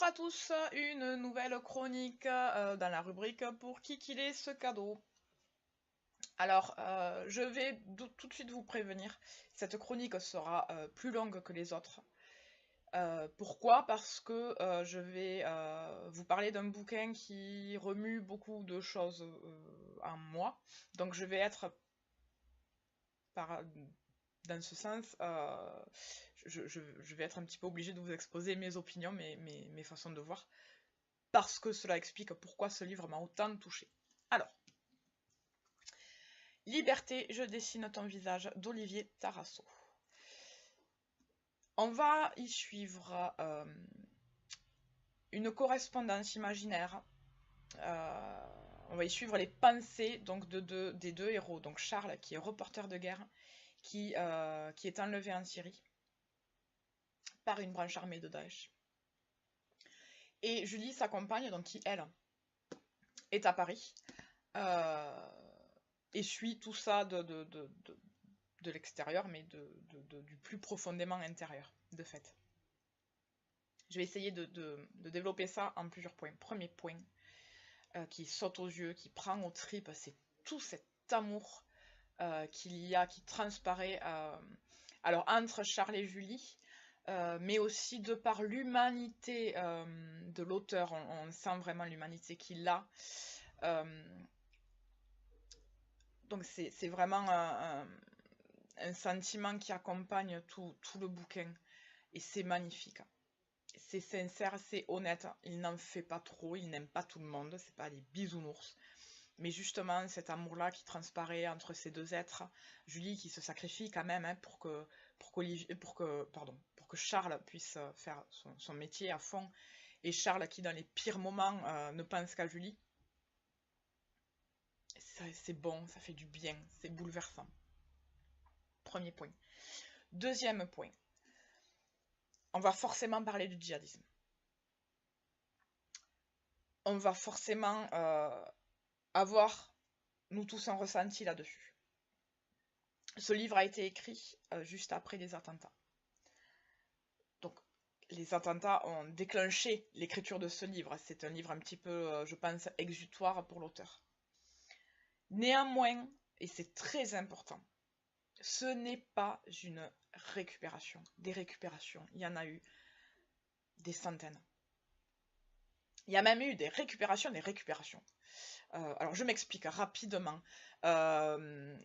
Bonjour à tous, une nouvelle chronique dans la rubrique pour qui qu'il est ce cadeau. Alors, je vais tout de suite vous prévenir, cette chronique sera plus longue que les autres. Pourquoi? Parce que je vais vous parler d'un bouquin qui remue beaucoup de choses en moi. Donc je vais être, dans ce sens, je vais être un petit peu obligée de vous exposer mes opinions, mes façons de voir. Parce que cela explique pourquoi ce livre m'a autant touché. Alors, Liberté, je dessine ton visage d'Olivier Tarasso. On va y suivre une correspondance imaginaire. On va y suivre les pensées donc, des deux héros. Donc Charles, qui est reporter de guerre, qui est enlevé en Syrie par une branche armée de Daesh. Et Julie, sa compagne, donc qui, elle, est à Paris, et suit tout ça de l'extérieur, mais du plus profondément intérieur, de fait. Je vais essayer de développer ça en plusieurs points. Premier point, qui saute aux yeux, qui prend aux tripes, c'est tout cet amour qu'il y a, qui transparaît alors entre Charles et Julie, mais aussi de par l'humanité de l'auteur, on sent vraiment l'humanité qu'il a. Donc c'est vraiment un sentiment qui accompagne tout le bouquin. Et c'est magnifique. C'est sincère, c'est honnête. Il n'en fait pas trop, il n'aime pas tout le monde, c'est pas des bisounours. Mais justement, cet amour-là qui transparaît entre ces deux êtres, Julie qui se sacrifie quand même pour que Charles puisse faire son métier à fond, et Charles qui dans les pires moments ne pense qu'à Julie. C'est bon, ça fait du bien, c'est bouleversant. Premier point. Deuxième point. On va forcément parler du djihadisme. On va forcément avoir, nous tous, un ressenti là-dessus. Ce livre a été écrit juste après les attentats. Donc, les attentats ont déclenché l'écriture de ce livre. C'est un livre un petit peu, je pense, exutoire pour l'auteur. Néanmoins, et c'est très important, ce n'est pas une récupération. Des récupérations, il y en a eu des centaines. Il y a même eu des récupérations, des récupérations. Alors je m'explique rapidement. Comme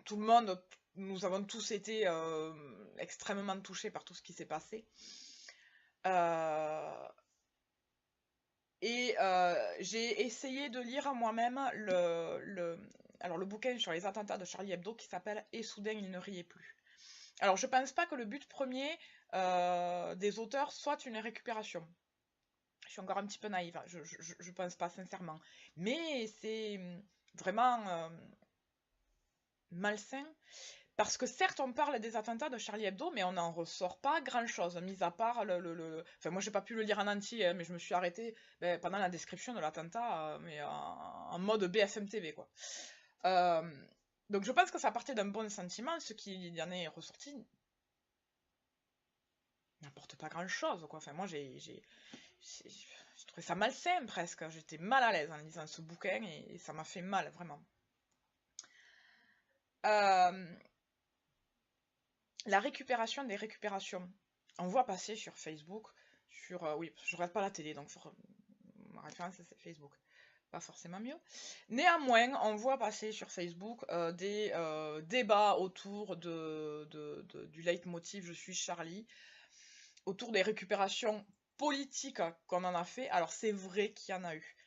tout le monde, nous avons tous été extrêmement touchés par tout ce qui s'est passé. J'ai essayé de lire moi-même le bouquin sur les attentats de Charlie Hebdo qui s'appelle « Et soudain il ne riait plus ». Alors je pense pas que le but premier des auteurs soit une récupération. Je suis encore un petit peu naïve, je pense pas sincèrement. Mais c'est vraiment malsain, parce que certes on parle des attentats de Charlie Hebdo, mais on n'en ressort pas grand-chose, mis à part Enfin moi j'ai pas pu le lire en entier, hein, mais je me suis arrêtée pendant la description de l'attentat, mais en mode BFM TV, quoi. Donc je pense que ça partait d'un bon sentiment, ce qui en est ressorti n'apporte pas grand-chose, quoi. Enfin moi j'ai trouvé ça malsain presque, j'étais mal à l'aise en lisant ce bouquin et ça m'a fait mal, vraiment. La récupération des récupérations. On voit passer sur Facebook, oui, je regarde pas la télé, donc ma référence c'est Facebook, pas forcément mieux. Néanmoins, on voit passer sur Facebook des débats autour du leitmotiv « Je suis Charlie », autour des récupérations politiques qu'on en a fait. Alors c'est vrai qu'il y en a eu.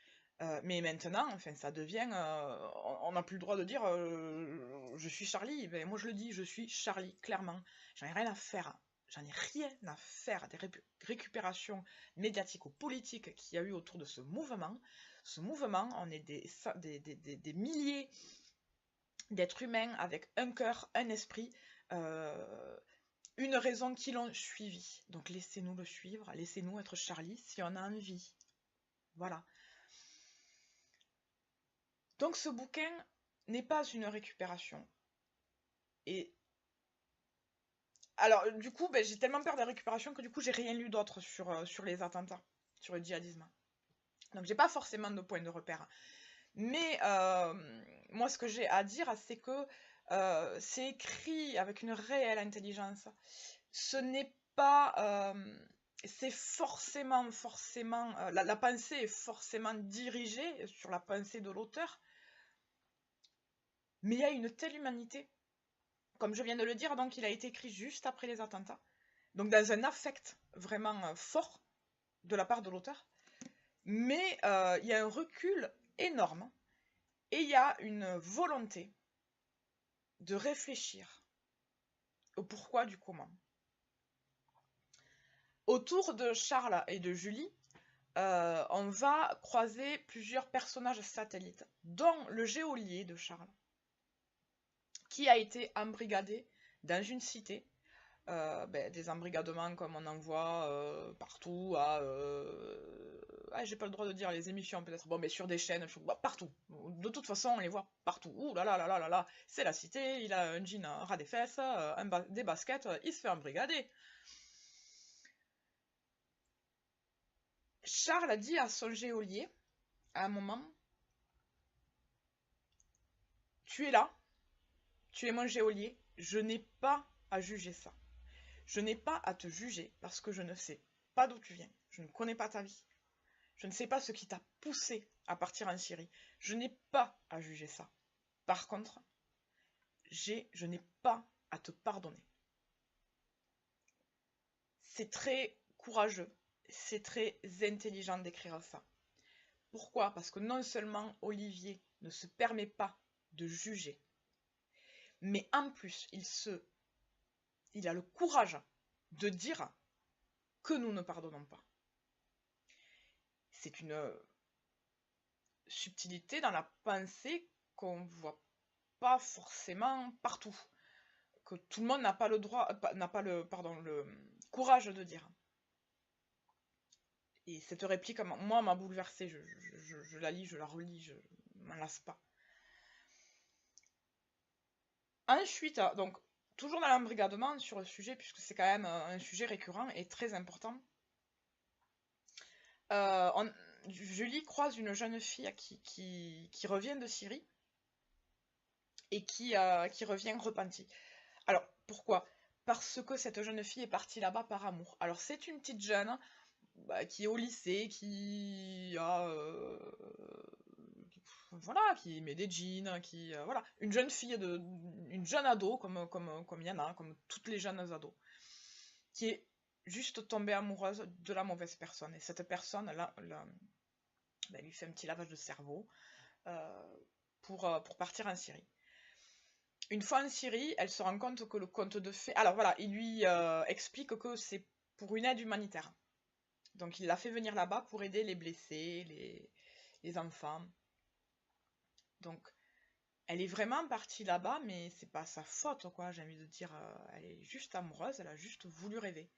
Mais maintenant, enfin, ça devient... on n'a plus le droit de dire je suis Charlie. Ben, moi je le dis, je suis Charlie, clairement. J'en ai rien à faire. J'en ai rien à faire des récupérations médiatiques ou politiques qu'il y a eu autour de ce mouvement. Ce mouvement, on est des milliers d'êtres humains avec un cœur, un esprit, une raison qui l'ont suivi. Donc laissez-nous le suivre, laissez-nous être Charlie si on a envie. Voilà. Donc ce bouquin n'est pas une récupération. Et Alors, du coup, ben, j'ai tellement peur des récupérations que du coup, j'ai rien lu d'autre sur les attentats, sur le djihadisme. Donc, j'ai pas forcément de point de repère. Mais moi, ce que j'ai à dire, c'est que c'est écrit avec une réelle intelligence. Ce n'est pas... c'est forcément, la pensée est forcément dirigée sur la pensée de l'auteur. Mais il y a une telle humanité. Comme je viens de le dire, donc il a été écrit juste après les attentats. Donc dans un affect vraiment fort de la part de l'auteur. Mais il y a un recul énorme. Et il y a une volonté de réfléchir au pourquoi du comment. Autour de Charles et de Julie, on va croiser plusieurs personnages satellites, dont le geôlier de Charles, qui a été embrigadé dans une cité. Des embrigadements comme on en voit partout j'ai pas le droit de dire les émissions peut-être, bon mais sur des chaînes, partout. De toute façon on les voit partout. Ouh là là là là là là, c'est la cité, il a un jean ras des fesses, des baskets, il se fait embrigader. Charles a dit à son geôlier, à un moment, tu es là, tu es mon geôlier, je n'ai pas à juger ça. Je n'ai pas à te juger parce que je ne sais pas d'où tu viens, je ne connais pas ta vie. Je ne sais pas ce qui t'a poussé à partir en Syrie. Je n'ai pas à juger ça. Par contre, je n'ai pas à te pardonner. C'est très courageux, c'est très intelligent d'écrire ça. Pourquoi? Parce que non seulement Olivier ne se permet pas de juger, mais en plus, il a le courage de dire que nous ne pardonnons pas. C'est une subtilité dans la pensée qu'on ne voit pas forcément partout. Que tout le monde n'a pas le droit, n'a pas le courage de dire. Et cette réplique, moi, m'a bouleversée. Je la lis, je la relis, je m'en lasse pas. Ensuite, donc, toujours dans l'embrigadement sur le sujet, puisque c'est quand même un sujet récurrent et très important, Julie croise une jeune fille qui revient de Syrie et qui revient repentie. Alors, pourquoi? Parce que cette jeune fille est partie là-bas par amour. Alors, c'est une petite jeune qui est au lycée, voilà, qui met des jeans, voilà, une jeune fille, une jeune ado, comme il y en a, comme toutes les jeunes ados, qui est juste tombée amoureuse de la mauvaise personne. Et cette personne, lui fait un petit lavage de cerveau pour partir en Syrie. Une fois en Syrie, elle se rend compte que le conte de fées... Alors voilà, il lui explique que c'est pour une aide humanitaire. Donc il l'a fait venir là-bas pour aider les blessés, les enfants. Donc elle est vraiment partie là-bas, mais c'est pas sa faute, quoi, j'ai envie de dire. Elle est juste amoureuse, elle a juste voulu rêver.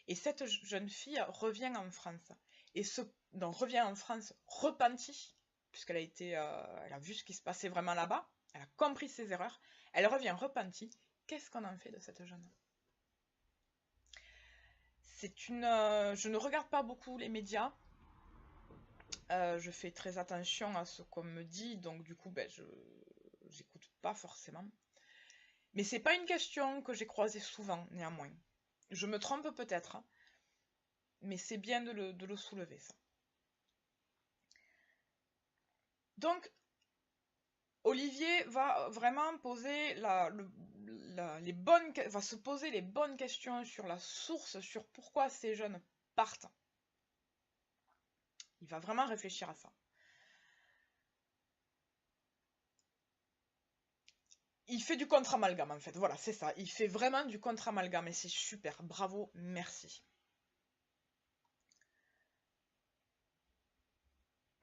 Et cette jeune fille revient en France. Revient en France repentie, puisqu'elle elle a vu ce qui se passait vraiment là-bas, elle a compris ses erreurs, elle revient repentie. Qu'est-ce qu'on en fait de cette jeune? Je ne regarde pas beaucoup les médias. Je fais très attention à ce qu'on me dit, donc du coup, j'écoute pas forcément. Mais c'est pas une question que j'ai croisée souvent, néanmoins. Je me trompe peut-être, hein, mais c'est bien de le soulever, ça. Donc, Olivier va vraiment poser va se poser les bonnes questions sur la source, sur pourquoi ces jeunes partent. Il va vraiment réfléchir à ça. Il fait du contre-amalgame en fait, voilà, c'est ça. Il fait vraiment du contre-amalgame et c'est super, bravo, merci.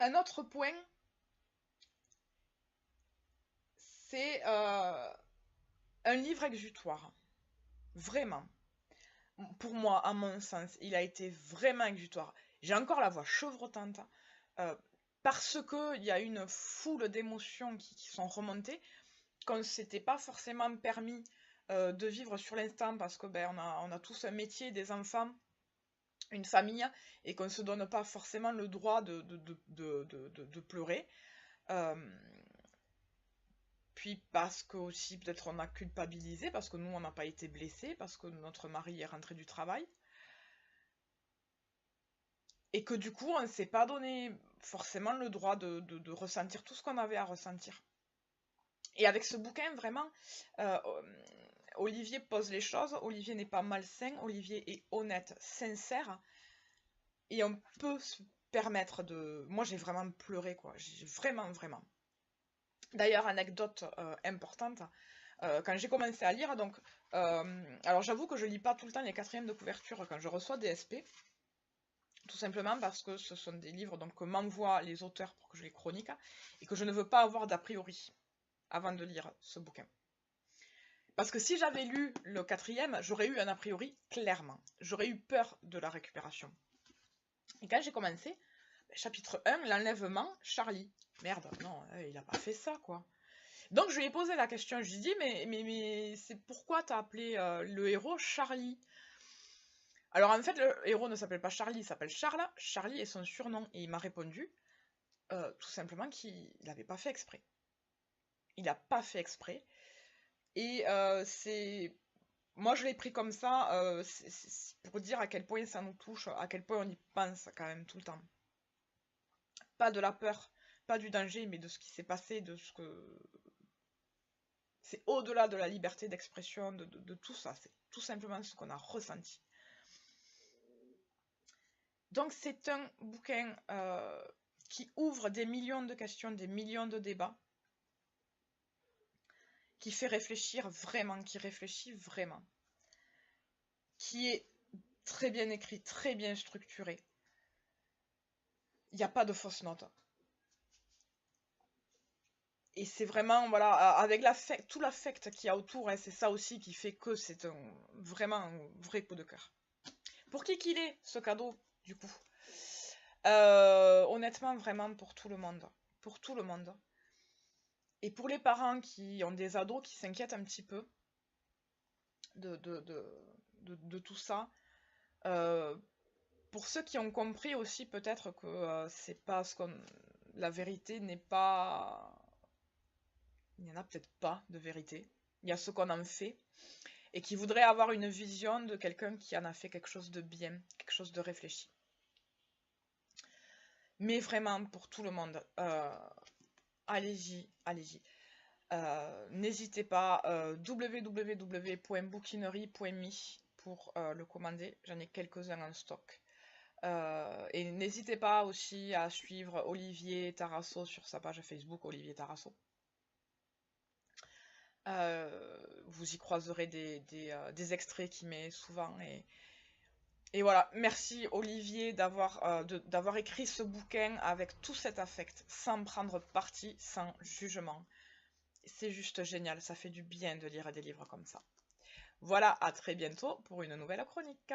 Un autre point, c'est un livre exutoire. Vraiment. Pour moi, à mon sens, il a été vraiment exutoire. J'ai encore la voix chevrotante parce qu'il y a une foule d'émotions qui sont remontées qu'on ne s'était pas forcément permis de vivre sur l'instant parce que ben, on a tous un métier, des enfants, une famille, et qu'on ne se donne pas forcément le droit de pleurer. Puis parce que aussi peut-être on a culpabilisé, parce que nous on n'a pas été blessés, parce que notre mari est rentré du travail. Et que du coup on ne s'est pas donné forcément le droit de ressentir tout ce qu'on avait à ressentir. Et avec ce bouquin, vraiment, Olivier pose les choses, Olivier n'est pas malsain, Olivier est honnête, sincère, et on peut se permettre de... Moi j'ai vraiment pleuré, quoi, j'ai vraiment, vraiment. D'ailleurs, anecdote importante, quand j'ai commencé à lire, donc, alors j'avoue que je lis pas tout le temps les quatrièmes de couverture quand je reçois des SP, tout simplement parce que ce sont des livres donc, que m'envoient les auteurs pour que je les chronique, et que je ne veux pas avoir d'a priori avant de lire ce bouquin. Parce que si j'avais lu le quatrième, j'aurais eu un a priori, clairement. J'aurais eu peur de la récupération. Et quand j'ai commencé, chapitre 1, l'enlèvement, Charlie. Merde, non, il a pas fait ça, quoi. Donc je lui ai posé la question, je lui ai dit, mais c'est pourquoi t'as appelé le héros Charlie? Alors en fait, le héros ne s'appelle pas Charlie, il s'appelle Charles. Charlie est son surnom. Et il m'a répondu, tout simplement qu'il n'avait pas fait exprès. Il n'a pas fait exprès. Et c'est... Moi, je l'ai pris comme ça, c'est pour dire à quel point ça nous touche, à quel point on y pense quand même tout le temps. Pas de la peur, pas du danger, mais de ce qui s'est passé, de ce que... C'est au-delà de la liberté d'expression, de tout ça. C'est tout simplement ce qu'on a ressenti. Donc c'est un bouquin qui ouvre des millions de questions, des millions de débats, qui fait réfléchir vraiment, qui réfléchit vraiment, qui est très bien écrit, très bien structuré. Il n'y a pas de fausses notes. Et c'est vraiment, voilà, avec tout l'affect qu'il y a autour, hein, c'est ça aussi qui fait que c'est vraiment un vrai coup de cœur. Pour qui qu'il est, ce cadeau, du coup? Honnêtement, vraiment pour tout le monde. Pour tout le monde. Et pour les parents qui ont des ados qui s'inquiètent un petit peu de tout ça, pour ceux qui ont compris aussi peut-être que c'est pas ce qu'on... La vérité n'est pas... Il n'y en a peut-être pas de vérité. Il y a ce qu'on en fait. Et qui voudraient avoir une vision de quelqu'un qui en a fait quelque chose de bien, quelque chose de réfléchi. Mais vraiment, pour tout le monde, allez-y, allez-y. N'hésitez pas, www.bookinery.me pour le commander. J'en ai quelques-uns en stock. Et n'hésitez pas aussi à suivre Olivier Tarasso sur sa page Facebook, Olivier Tarasso. Vous y croiserez des extraits qu'il met souvent. Et voilà, merci Olivier d'avoir écrit ce bouquin avec tout cet affect, sans prendre parti, sans jugement. C'est juste génial, ça fait du bien de lire des livres comme ça. Voilà, à très bientôt pour une nouvelle chronique.